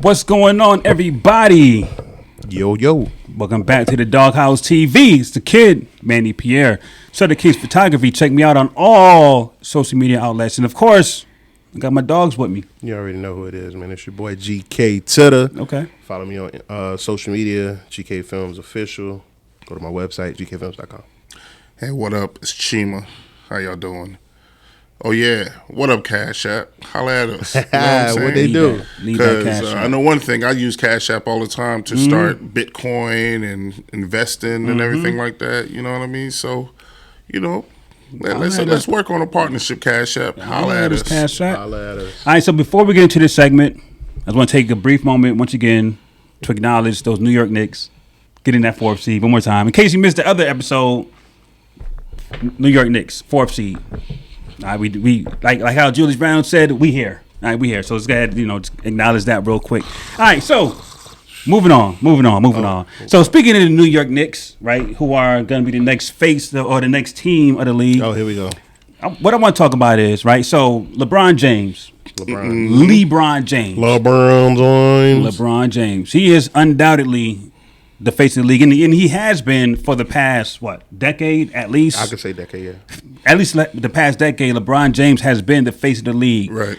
What's going on, everybody? Yo. Welcome back to the Doghouse TV. It's the kid, Manny Pierre. Sutter Kings Photography. Check me out on all social media outlets. And, of course, I got my dogs with me. You already know who it is, man. It's your boy GK Titter. Okay. Follow me on social media, GK Films Official. Go to my website, gkfilms.com. Hey, what up? It's Chima. How y'all doing? Oh, yeah. What up, Cash App? Holla at us. You know what I'm saying? What they do? Because I know one thing. I use Cash App all the time to start Bitcoin and investing and everything like that. You know what I mean? So, you know, let's work on a partnership, Cash App. Holla at us. Cash App. Holla at us. All right, so before we get into this segment, I just want to take a brief moment once again to acknowledge those New York Knicks getting that 4th seed one more time. In case you missed the other episode, New York Knicks, 4th seed. All right, we like how Julius Brown said, we here. All right, we here. So let's go ahead, just acknowledge that real quick. All right, so moving on. So speaking of the New York Knicks, right, who are going to be the next face or the next team of the league. Oh, here we go. What I want to talk about is, right, so LeBron James. He is undoubtedly the face of the league, and he has been for the past, decade at least? I could say decade, yeah. At least the past decade, LeBron James has been the face of the league. Right.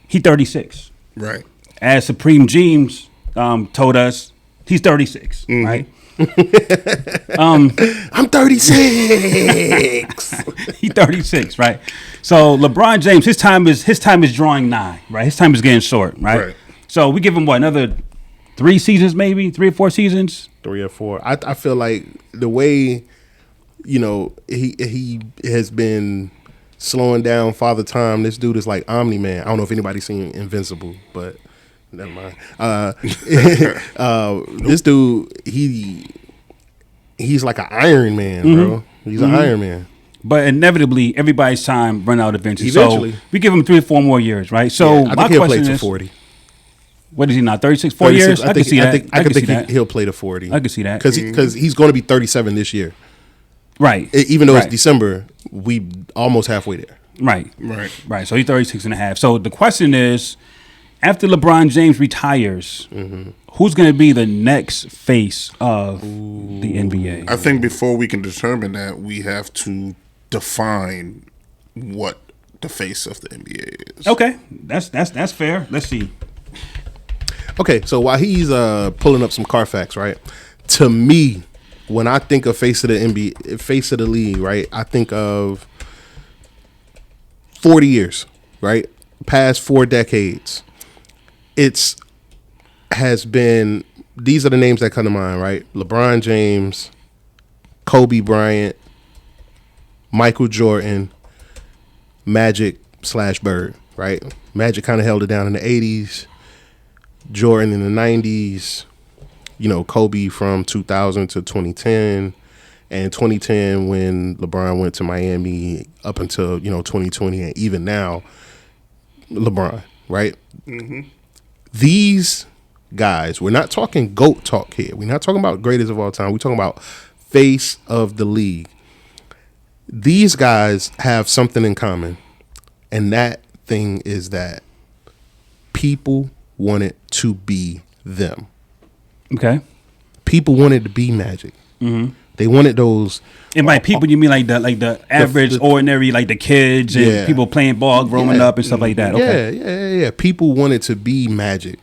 He 36. Right. As Supreme James told us, he's 36, right? I'm 36. He's 36, right? So LeBron James, his time is drawing nigh, right? His time is getting short, right? So we give him another 3 seasons, maybe 3 or 4 seasons. 3 or 4. I feel like the way, he has been slowing down Father Time. This dude is like Omni-Man. I don't know if anybody's seen Invincible, but never mind. This dude, he's like an Iron Man, bro. He's an Iron Man. But inevitably, everybody's time run out eventually. So we give him 3 or 4 more years, right? So I think he'll play to 40. What is he now? 36, 4 years? I can see that. I think he'll play to 40. I can see that. Because he's going to be 37 this year. Right. Even though it's December, we almost halfway there. Right. So he's 36 and a half. So the question is, after LeBron James retires, who's going to be the next face of the NBA? I think before we can determine that, we have to define what the face of the NBA is. Okay. That's fair. Let's see. Okay, so while he's pulling up some Carfax, right? To me, when I think of face of the NBA, face of the league, right? I think of 40 years, right? Past 4 decades. These are the names that come to mind, right? LeBron James, Kobe Bryant, Michael Jordan, Magic / Bird, right? Magic kind of held it down in the 80s. Jordan in the 90s, Kobe from 2000 to 2010, and 2010 when LeBron went to Miami up until, 2020, and even now, LeBron, right? These guys, we're not talking GOAT talk here. We're not talking about greatest of all time. We're talking about face of the league. These guys have something in common, and that thing is that people wanted to be them. Okay. People wanted to be Magic. They wanted those. And by people, you mean like the average, ordinary, like the kids and people playing ball, growing up and stuff like that. Okay. Yeah. People wanted to be Magic.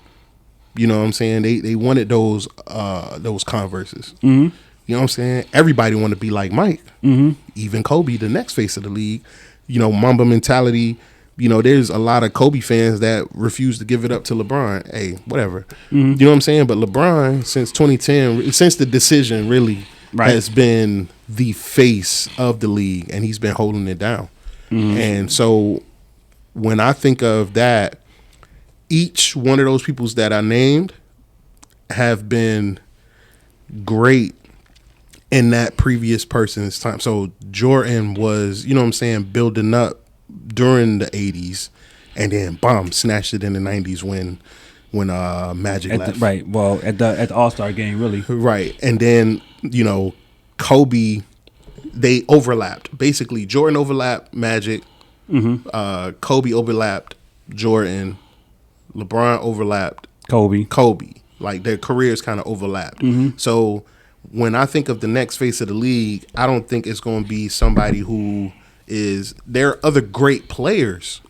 You know what I'm saying? They wanted those Converses. You know what I'm saying? Everybody wanted to be like Mike. Even Kobe, the next face of the league. Mamba mentality. There's a lot of Kobe fans that refuse to give it up to LeBron. Hey, whatever. You know what I'm saying? But LeBron, since 2010, since the decision really has been the face of the league, and he's been holding it down. And so when I think of that, each one of those peoples that I named have been great in that previous person's time. So Jordan was, building up during the 80s, and then snatched it in the 90s when Magic left. At the All-Star game, really. Right. And then, Kobe, they overlapped. Basically, Jordan overlapped Magic. Kobe overlapped Jordan. LeBron overlapped Kobe. Like their careers kind of overlapped. So when I think of the next face of the league, I don't think it's going to be somebody who is. There are other great players,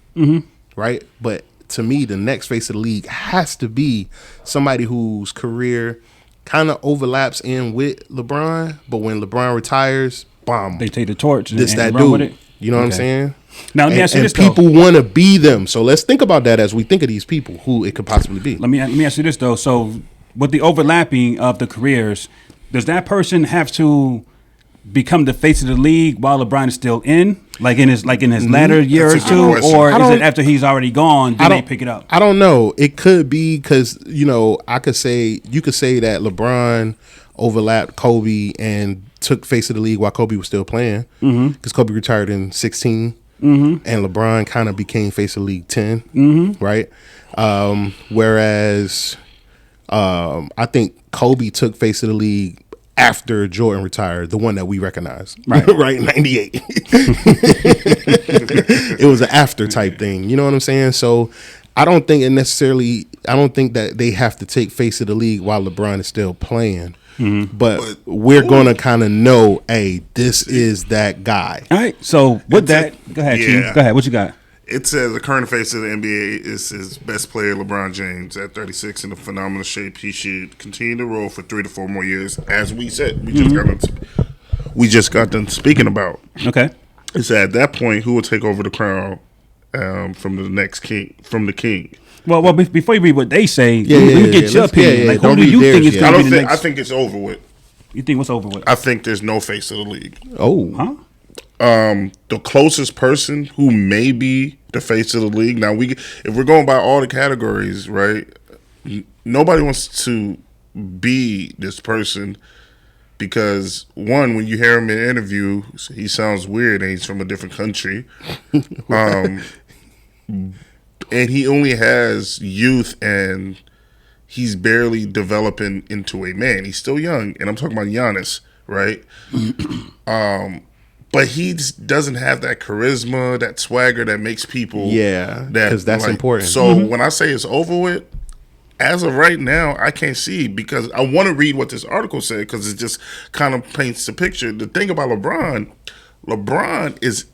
right? But to me, the next face of the league has to be somebody whose career kind of overlaps in with LeBron. But when LeBron retires, bomb, They take the torch and, this and that run dude. with it. You know what I'm saying? Now let me ask you this though. People want to be them. So let's think about that as we think of these people who it could possibly be. Let me ask you this though. So with the overlapping of the careers, does that person have to become the face of the league while LeBron is still in, like in his latter year That's or a good two, question. or is it after he's already gone? Then they pick it up. I don't know. It could be because you could say that LeBron overlapped Kobe and took face of the league while Kobe was still playing, because Kobe retired in 16, and LeBron kind of became face of the league 10, right? Whereas I think Kobe took face of the league after Jordan retired, the one that we recognize, right? Right, in '98. It was an after type thing. You know what I'm saying? So I don't think that they have to take face of the league while LeBron is still playing. But we're gonna kind of know, hey, this is that guy. All right. So with that, go ahead, Chief. Go ahead. What you got? It says the current face of the NBA is his best player, LeBron James, at 36 in a phenomenal shape. He should continue to roll for 3 to 4 more years, as we said. We just got done speaking about. Okay. It's at that point who will take over the crown from the king. Well, before you read what they say, let me get your Let's- opinion. Like, who don't do read you theirs think is yet. going to be the I next? think it's over with. You think what's over with? I think there's no face of the league. Oh, Huh? The closest person who may be the face of the league. Now, if we're going by all the categories, right? Nobody wants to be this person because, one, when you hear him in an interview, he sounds weird and he's from a different country. And he only has youth and he's barely developing into a man. He's still young, and I'm talking about Giannis, right? But he just doesn't have that charisma, that swagger that makes people. yeah, because that's important. So when I say it's over with, as of right now, I can't see because I want to read what this article said because it just kind of paints the picture. The thing about LeBron is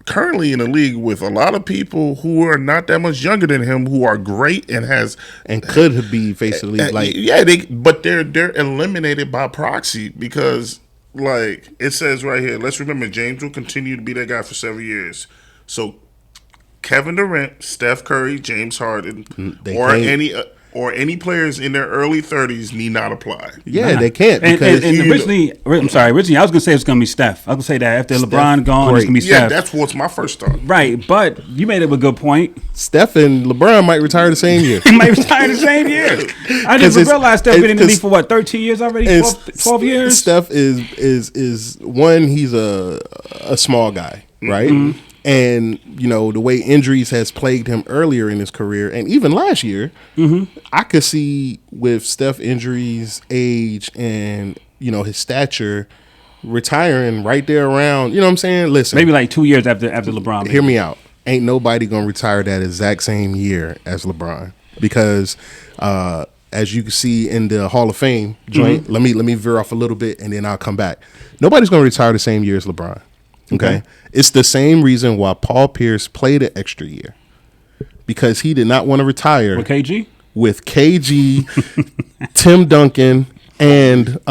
currently in the league with a lot of people who are not that much younger than him, who are great and could be face of the league. Like, yeah, but they're eliminated by proxy because, like it says right here, let's remember James will continue to be that guy for 7 years. So Kevin Durant, Steph Curry, James Harden, any players in their early 30s need not apply. yeah, they can't And because originally, I was going to say it's going to be Steph. I was going to say that after LeBron gone, it's going to be Yeah, Steph. that's what's my first thought. Right, but you made up a good point. Steph and LeBron might retire the same year. He might retire the same year. I didn't realize Steph been in the league for 13 years already? 12 years? Steph is one, he's a small guy, right? Mm-hmm. And, the way injuries has plagued him earlier in his career and even last year, I could see with Steph injuries, age, and, his stature retiring right there around, you know what I'm saying? Listen. Maybe like 2 years after LeBron. Hear me out. Ain't nobody going to retire that exact same year as LeBron because as you can see in the Hall of Fame joint, let me veer off a little bit and then I'll come back. Nobody's going to retire the same year as LeBron. Okay. It's the same reason why Paul Pierce played an extra year because he did not want to retire With KG? With KG, Tim Duncan, and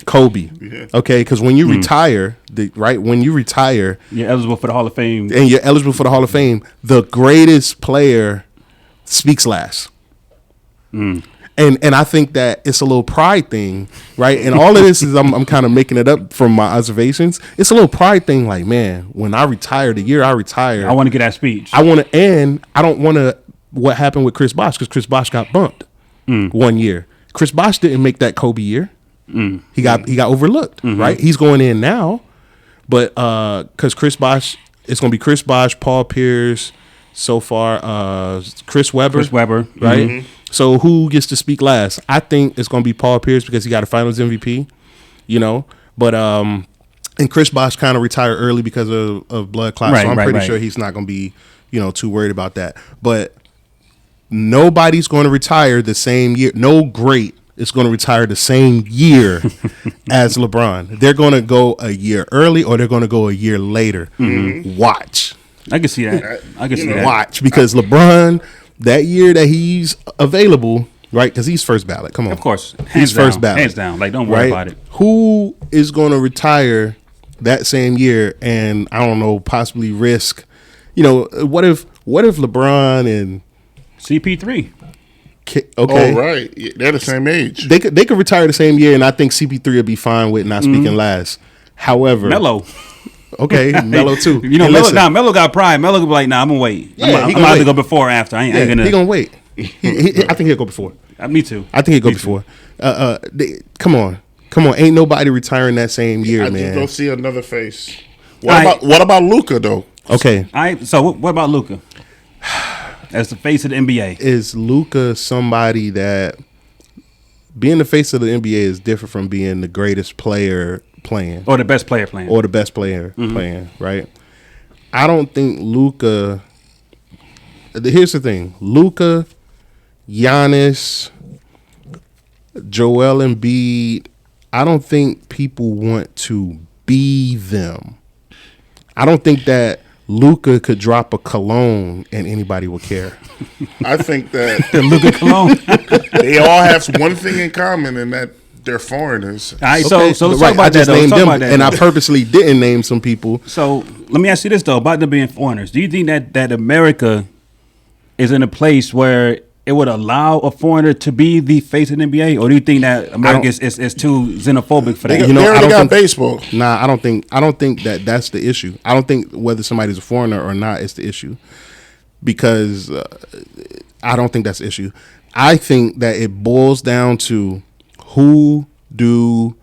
Kobe. Yeah. Okay, because when you retire, when you retire, You're eligible for the Hall of Fame. and you're eligible for the Hall of Fame, the greatest player speaks last. And I think that it's a little pride thing, right? And all of this is I'm kind of making it up from my observations. It's a little pride thing, like, man, when I retire, the year I retire, I want to get that speech. I want to end. I don't want to. What happened with Chris Bosh? Because Chris Bosh got bumped 1 year. Chris Bosh didn't make that Kobe year. He got overlooked, right? He's going in now, but because Chris Bosh, it's going to be Chris Bosh, Paul Pierce, so far, Chris Webber, right? So who gets to speak last? I think it's going to be Paul Pierce because he got a Finals MVP, But and Chris Bosh kind of retired early because of blood clots, so I'm pretty sure he's not going to be too worried about that. But nobody's going to retire the same year. No great is going to retire the same year as LeBron. They're going to go a year early or they're going to go a year later. Watch. I can see that. I can see that. Watch, because LeBron, that year that he's available, right? Because he's first ballot. Come on. Of course. He's first ballot. Hands down. Like, don't worry about it. Who is going to retire that same year and, I don't know, possibly risk, what if LeBron and CP3. Okay. Oh, right. Yeah, they're the same age. They could retire the same year, and I think CP3 will be fine with not speaking last. However, Melo. Okay, Melo too. Melo got pride. Melo could be like, I'm gonna wait. Yeah, I'm gonna either go before or after. I ain't gonna. He gonna wait. I think he'll go before. Me too. I think he'll go before. Come on. Ain't nobody retiring that same year, I man. just don't see another face. What about Luka though? Okay. So what about Luka? As the face of the NBA, is Luka somebody that being the face of the NBA is different from being the greatest player playing or the best player playing playing, right? I don't think Luka. Here's the thing: Luka, Giannis, Joel Embiid. I don't think people want to be them. I don't think that Luka could drop a cologne and anybody would care. I think that the Luka cologne. They all have one thing in common, and that they're foreigners. All right, so let's talk about I just that. Named them, about that, and I purposely didn't name some people. So let me ask you this though about them being foreigners. Do you think that America is in a place where it would allow a foreigner to be the face of the NBA, or do you think that America is too xenophobic for that? They already got baseball. Nah, I don't think that that's the issue. I don't think whether somebody's a foreigner or not is the issue, because I don't think that's the issue. I think that it boils down to who do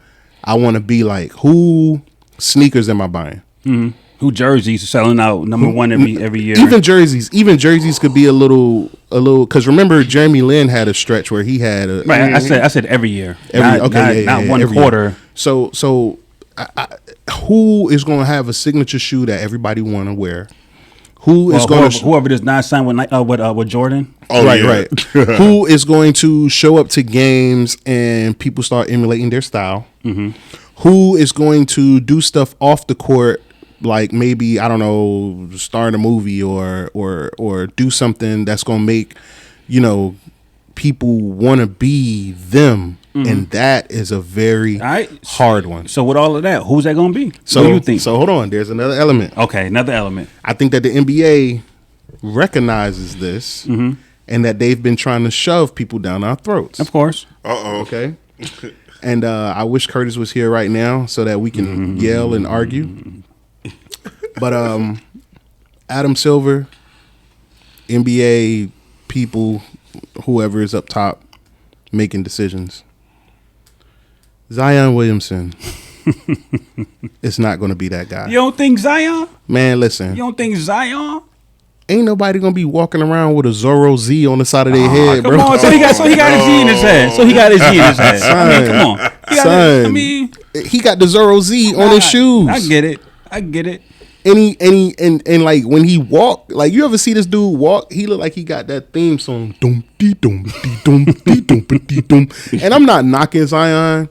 I want to be like? Who sneakers am I buying? Mm-hmm. Who jerseys selling out number one every year? Even jerseys could be a little. Because remember, Jeremy Lin had a stretch where he had a. Right, I said every year. Not one quarter. Year. So, who is going to have a signature shoe that everybody want to wear? Whoever does not sign with Jordan? Oh, right. Who is going to show up to games and people start emulating their style? Mm-hmm. Who is going to do stuff off the court? Like maybe, I don't know, star in a movie or do something that's gonna make, people want to be them, and that is a very hard one. So with all of that, who's that gonna be? So what do you think? So hold on, there's another element. Okay, another element. I think that the NBA recognizes this, and that they've been trying to shove people down our throats. Of course. Okay. And I wish Curtis was here right now so that we can yell and argue. But Adam Silver, NBA people, whoever is up top making decisions. Zion Williamson is not going to be that guy. You don't think Zion? Man, listen. You don't think Zion? Ain't nobody going to be walking around with a Zorro Z on the side of their head, bro. Come on, so he got his Z in his head. Come on. He got the Zorro Z on his shoes. I get it. And like when he walk, like you ever see this dude walk? He look like he got that theme song. Dum dee dum dee dum dee dum dee dum. And I'm not knocking Zion.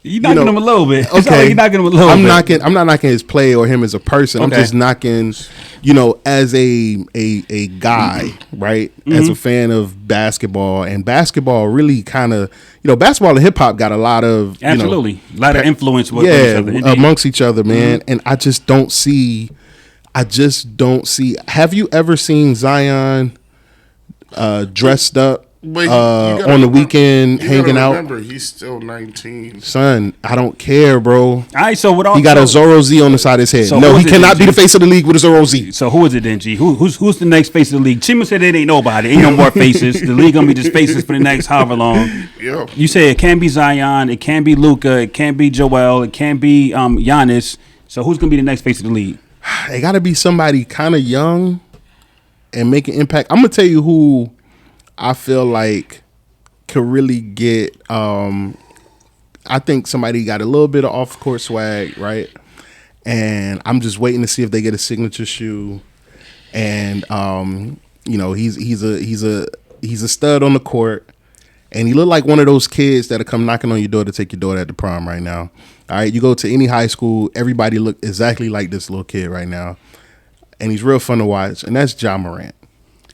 You knocking him a little bit. Okay, you knocking him a little bit. I'm not knocking his play or him as a person. I'm just knocking, as a guy, right? As a fan of basketball, and basketball really kind of, basketball and hip hop got a lot of a lot of influence with each other. Amongst each other, man. And I just don't see. Have you ever seen Zion dressed up? On the weekend hanging out. Remember, he's still 19. Son, I don't care, bro. All right, so he got a Zorro Z on the side of his head. No, he cannot be the face of the league with a Zorro Z. So who is it then, G? Who's the next face of the league? Chima said it ain't nobody. Ain't no more faces. The league gonna be just faces for the next however long. Yeah. You say it can't be Zion, it can't be Luka, it can't be Joel, it can't be Giannis. So who's gonna be the next face of the league? It got to be somebody kind of young and make an impact. I'm gonna tell you who I feel like could really get. I think somebody got a little bit of off court swag, right? And I'm just waiting to see if they get a signature shoe. And he's He's a stud on the court, and he looked like one of those kids that'll come knocking on your door to take your daughter at the prom right now. All right, you go to any high school, everybody look exactly like this little kid right now, and he's real fun to watch. And that's Ja Morant.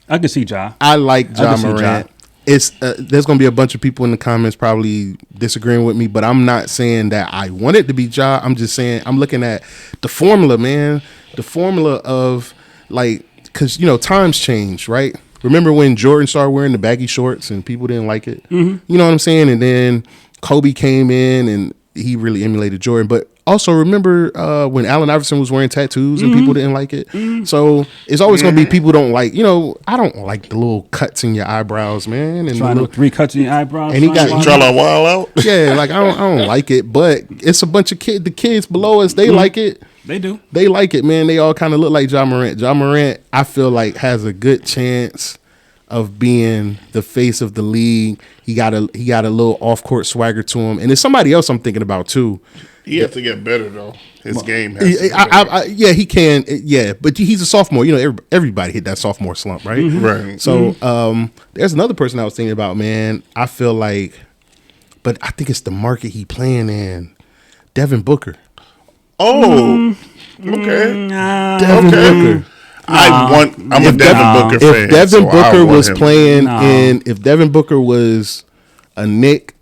I can see Ja. I like Ja can see Ja. Morant. It's there's gonna be a bunch of people in the comments probably disagreeing with me, but I'm not saying that I want it to be Ja. I'm just saying I'm looking at the formula, man. The formula of like, because times change, right? Remember when Jordan started wearing the baggy shorts and people didn't like it? Mm-hmm. You know what I'm saying? And then Kobe came in and he really emulated Jordan, but also remember when Allen Iverson was wearing tattoos and people didn't like it. So it's always going to be people don't like. I don't like the little cuts in your eyebrows, man. And Trying to 3 cuts in your eyebrows. And he got Try to wild out. yeah, like I don't like it, but it's a bunch of the kids below us. They like it. They do. They like it, man. They all kind of look like Ja Morant. Ja Morant, I feel like, has a good chance of being the face of the league. He got a little off court swagger to him, and there's somebody else I'm thinking about too. He has to get better though. His game has to get better. Yeah, he can. Yeah, but he's a sophomore. Everybody hit that sophomore slump, right? Mm-hmm. Right. So there's another person I was thinking about, man. I feel like, but I think it's the market he playing in. Devin Booker. Oh, okay. Devin Booker. I'm a Devin Booker fan. If Devin Booker was playing No. if Devin Booker was a Knick,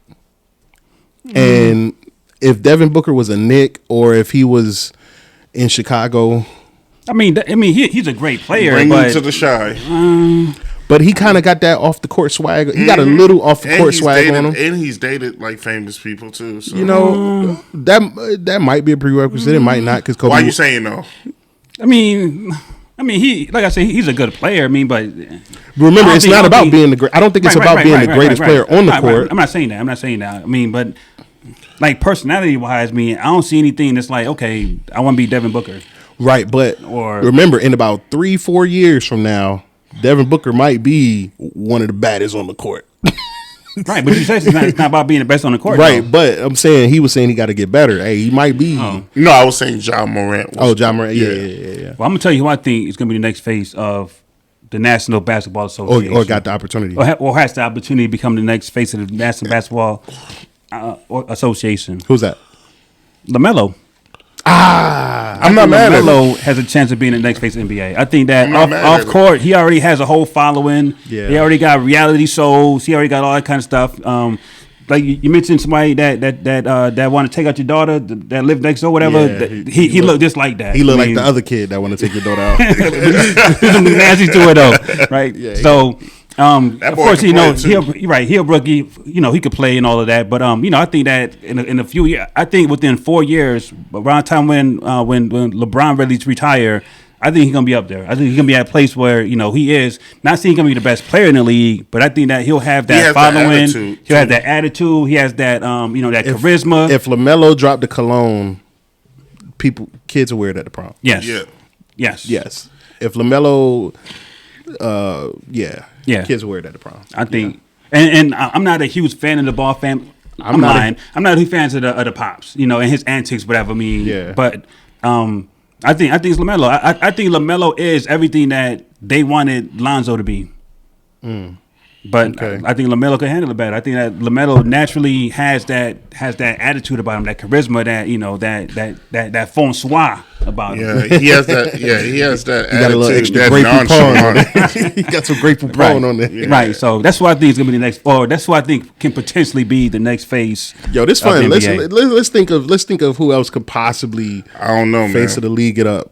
and if Devin Booker was a Knick, or if he was in Chicago, he's a great player, Bring but him to the shy. but he kind of got that off the court swag. He got a little off the court swag on him. And he's dated like famous people too. So. That might be a prerequisite. It might not, because Kobe. Why are you saying no? He, like I said, he's a good player. But remember, it's not about being the great. I don't think it's about being the greatest player on the court. I'm not saying that. But like personality wise, I don't see anything that's like, okay, I want to be Devin Booker. Right, but remember, in about 3-4 years from now, Devin Booker might be one of the baddest on the court. Right, but you said it's not about being the best on the court. Right, though. but I'm saying he was saying he got to get better. Hey, he might be. No, I was saying Ja Morant. Ja Morant. Yeah. Well, I'm gonna tell you who I think is gonna be the next face of the National Basketball Association, Or got the opportunity, or has the opportunity to become the next face of the National Basketball Association. Who's that? LaMelo. I'm not mad at him. LaMelo has a chance of being the next face of the NBA. I think that off court, he already has a whole following. Yeah. He already got reality shows. He already got all that kind of stuff. Like you mentioned, somebody that want to take out your daughter that live next door, whatever. Yeah, he looked just like that. He looked like the other kid that want to take your daughter out. There's some nasty to it though, right? Yeah, so. Of course, he'll rookie. He could play and all of that. But I think that in a few years, I think within 4 years, around the time when LeBron really retire, I think he's gonna be up there. I think he's gonna be at a place where he is. Not saying he's gonna be the best player in the league, but I think that he'll have that following. He'll have that attitude. He has that that charisma. If LaMelo dropped the cologne, kids will wear it at the prom. Yes. Yeah. Yes. If LaMelo, Yeah. kids will wear it at the prom. I think, and I'm not a huge fan of the ball fan. I'm not a huge fan of the pops, and his antics, whatever. But I think it's LaMelo. I think LaMelo is everything that they wanted Lonzo to be. But I think LaMelo can handle it better. I think that LaMelo naturally has that attitude about him, that charisma, that feng shui about him. Yeah, he has that. Yeah, he has that. He got a little extra grateful pawn. He got some grateful pawn on there. Yeah. Right. So that's what I think is gonna be the next. Or that's what I think can potentially be the next phase. Yo, this fun. Let's think of who else could possibly. I don't know, man. Face of the league it up.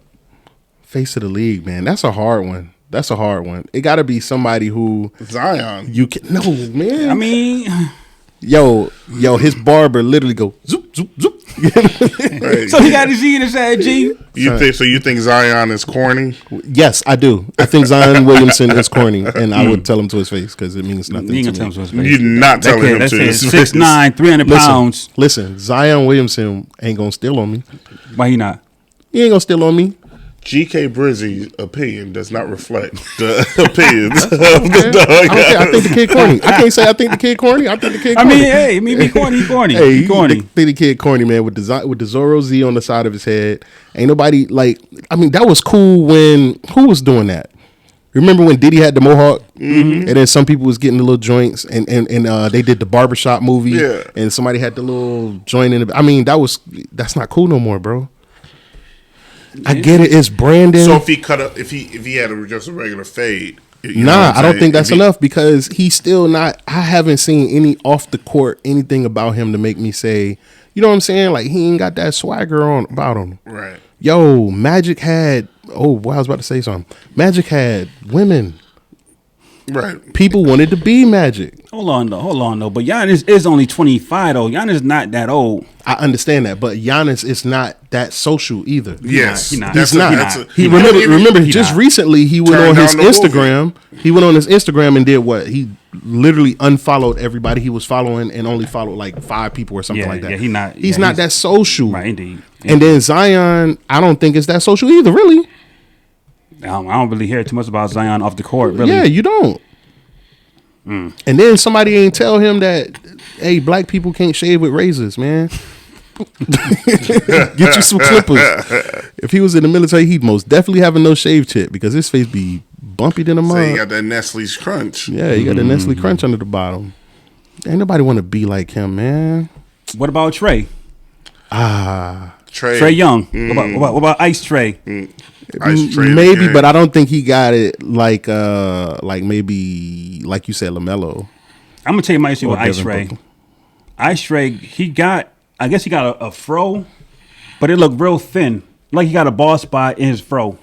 Face of the league, man. That's a hard one. It got to be somebody who Zion. You can I yo, his barber literally go zoop zoop zoop. Right. So he got his Z in his head, G. You think Zion is corny? Yes, I do. I think Zion Williamson is corny, and I would tell him to his face because it means nothing. You to ain't gonna me. tell him to his face. You're not telling him to his face. 6'9", 300 pounds. Listen, Zion Williamson ain't gonna steal on me. Why he not? He ain't gonna steal on me. G.K. Brizzy's opinion does not reflect the opinions of the dog. I think the kid corny. I can't say I think the kid corny. I think the kid corny. Be corny. He corny. Hey, he corny. Think the kid corny, man, with the Zorro Z on the side of his head. Ain't nobody that was cool when who was doing that? Remember when Diddy had the mohawk, and then some people was getting the little joints, and they did the barbershop movie, and somebody had the little joint in it. I mean, that's not cool no more, bro. I get it. It's branding. So if he had just a regular fade. I don't think that's enough because he's still not. I haven't seen any off the court anything about him to make me say, you know what I'm saying? Like he ain't got that swagger on about him. Right. Yo, Magic had. Oh, boy, I was about to say something. Magic had women. Right. People wanted to be Magic. Hold on though. But Giannis is only 25 though. Giannis is not that old. I understand that, but Giannis is not that social either. Yes, He's not. Remember, just recently he went on his Instagram. Movie. He went on his Instagram and did what? He literally unfollowed everybody he was following and only followed like 5 people or something like that. Yeah, he's not that social. Right, indeed. And then Zion, I don't think it's that social either, really. I don't really hear too much about Zion off the court, really. Yeah, you don't. And then somebody ain't tell him that, hey, black people can't shave with razors, man. Get you some clippers. If he was in the military, he'd most definitely have a no shave tip because his face be bumpy than a mug. So you got that Nestle's Crunch. Yeah, you got the Nestle Crunch under the bottom. Ain't nobody want to be like him, man. What about Trey? Trey Young. What about Ice Trey? Ice Trey Maybe, but I don't think he got it like maybe like you said, LaMelo. I'm gonna tell you my issue with Ice Devin Trey. Booker. Ice Trey, I guess he got a fro, but it looked real thin. Like he got a bald spot in his fro.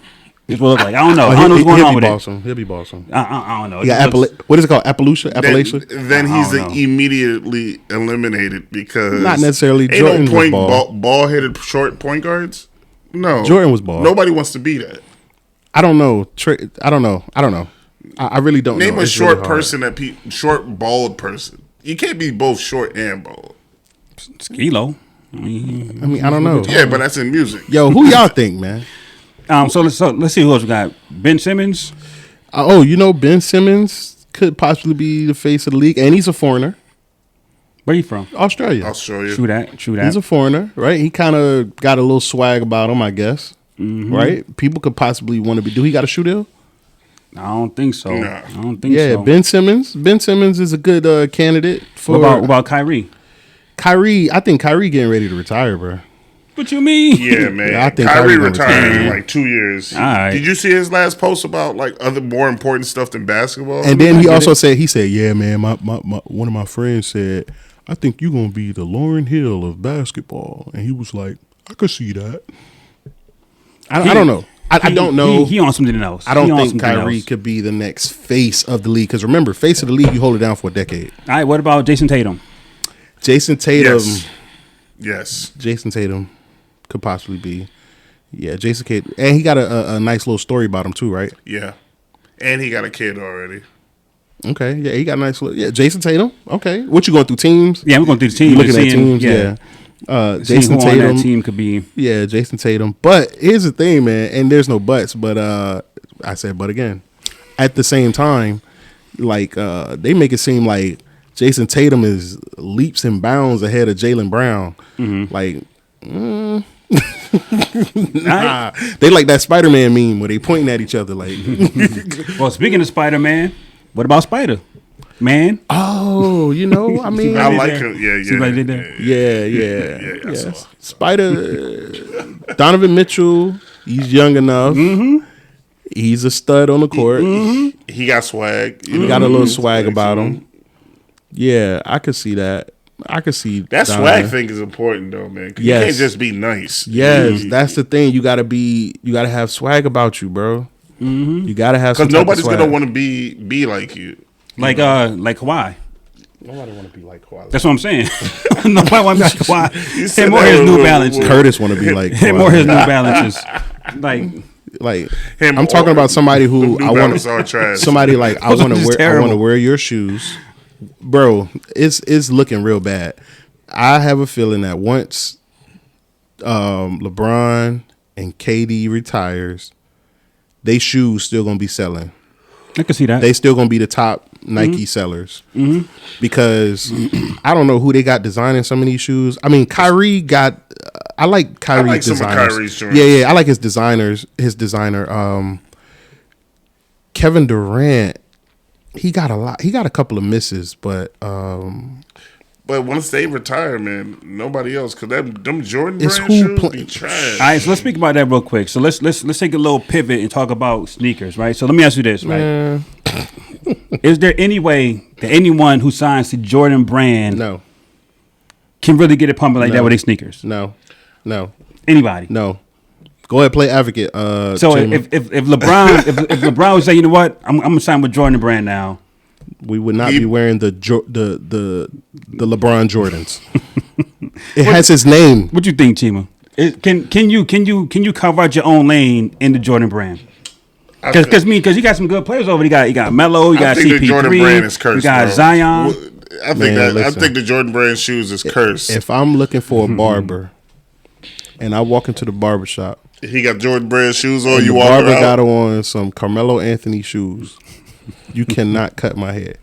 Is what it looked like. I don't know. I don't know what's going on with it. He'll be bossing. I don't know. Yeah, what is it called? Appalachia? Then he's immediately eliminated because not necessarily. Ain't Jordan no ball-headed short point guards. No, Jordan was bald. Nobody wants to be that. I don't know. I don't know. I really don't Name know. a It's short really person short bald person. You can't be both short and bald. Skilo. I mean, I don't know. Yeah, but that's in music. Yo, who y'all think, man? So let's see who else we got. Ben Simmons. Ben Simmons could possibly be the face of the league, and he's a foreigner. Where you from? Australia. True that. He's a foreigner, right? He kind of got a little swag about him, I guess. Right? People could possibly want to be. Do he got a shoe deal? I don't think so. Nah. I don't think so. Yeah, Ben Simmons. Ben Simmons is a good candidate for. What about Kyrie? I think Kyrie getting ready to retire, bro. What you mean? Yeah, man. Yeah, I think Kyrie Kyrie retired in retire. like 2 years. All right. Did you see his last post about like other more important stuff than basketball? And then he also said, yeah, man, my one of my friends said, I think you're going to be the Lauryn Hill of basketball. And he was like, I could see that. I don't know. I don't know. He on something else. I don't think Kyrie could be the next face of the league. Because remember, face of the league, you hold it down for a decade. All right, what about Jason Tatum? Jason Tatum. Yes. Jason Tatum could possibly be. Yeah, Jason Tatum. And he got a nice little story about him too, right? Yeah. And he got a kid already. Okay. Yeah, he got a nice little. Yeah, Jason Tatum. Okay. What you going through, teams? Yeah, we're going through the team. You looking at teams? Yeah. Jason Tatum. Tatum. That team could be. Yeah, Jason Tatum. But here's the thing, man, and there's no buts, but I said but again. At the same time, like they make it seem like Jason Tatum is leaps and bounds ahead of Jaylen Brown. Like, nah. They like that Spider-Man meme where they pointing at each other like. Well, speaking of Spider-Man, what about Spider-Man? Oh, I mean, I like him. Yeah, See what I did there? Yeah. I saw. Spider, Donovan Mitchell, he's young enough. He's a stud on the court. He got swag. He got a little swag about him. Yeah, I could see that. I could see that Donovan. swag thing is important though, man. Yes. You can't just be nice. Yes, that's the thing. You gotta have swag about you, bro. You gotta have because nobody's gonna want to be like you. Like Kawhi. Nobody want to be like Kawhi. That's what I'm saying. Nobody want to be like Kawhi. said Him or that his with- New with- Balances. with- Curtis want to be like Him or his New Balances. Like Him I'm talking or- about somebody who New I want Balances are trash. somebody like I Those want are to just wear. I want to terrible. wear your shoes, bro. It's looking real bad. I have a feeling that once LeBron and KD retires, they shoes still gonna be selling. I can see that. They still gonna be the top Nike sellers because I don't know who they got designing some of these shoes. I mean, Kyrie got. I like Kyrie's I like some of designers. Kyrie's joints. Yeah. I like his designers. His designer. Kevin Durant, he got a lot. He got a couple of misses, but once they retire, man, nobody else. Cause them Jordan It's brand who shoes play- be trash. All right, so let's speak about that real quick. So let's take a little pivot and talk about sneakers, right? So let me ask you this, right? man, Is there any way that anyone who signs the Jordan brand no, can really get it pumping like that No. with their sneakers? no. Anybody? No. Go ahead, play advocate. So Chamber. if LeBron if LeBron would say, you know what, I'm gonna sign with Jordan brand now. We would not be wearing the LeBron Jordans. It has his name. What you think, Chima? Can you carve out your own lane in the Jordan brand? Because you got some good players over. You got Melo, you I got think the CP3, Jordan brand is cursed. you got bro. Zion. I think Man, I listen. think the Jordan brand shoes is cursed. If I'm looking for a barber and I walk into the barber shop, He got Jordan brand shoes on. and You the walk barber out. got on some Carmelo Anthony shoes, you cannot cut my hair.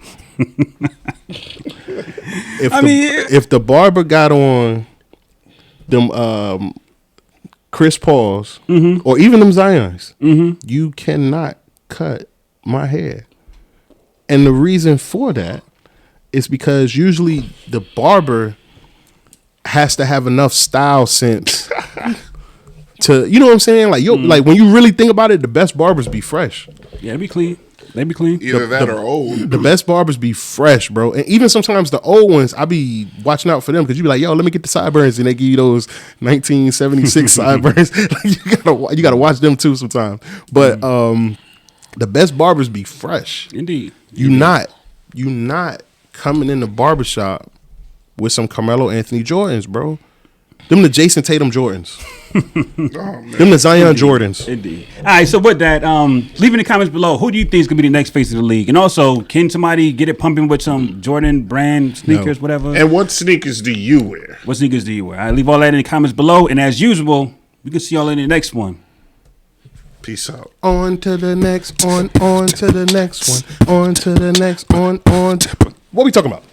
If the barber got on them Chris Pauls or even them Zions, you cannot cut my hair. And the reason for that is because usually the barber has to have enough style sense to, you know what I'm saying? Like like when you really think about it, the best barbers be fresh. Yeah, they be clean. They be clean. Either that or old. The best barbers be fresh, bro. And even sometimes the old ones, I be watching out for them because you be like, yo, let me get the sideburns, and they give you those 1976 sideburns. Like, you gotta watch them too sometimes. But the best barbers be fresh. Indeed. You not coming in the barbershop with some Carmelo Anthony Jordans, bro. Them the Jason Tatum Jordans. Them the Zion Jordans. Indeed. All right, so with that, leave in the comments below, who do you think is going to be the next face of the league? And also, can somebody get it pumping with some Jordan brand sneakers, whatever? And what sneakers do you wear? What sneakers do you wear? All right, leave all that in the comments below. And as usual, we can see y'all in the next one. Peace out. On to the next, on to the next one, on to the next, on. What we talking about?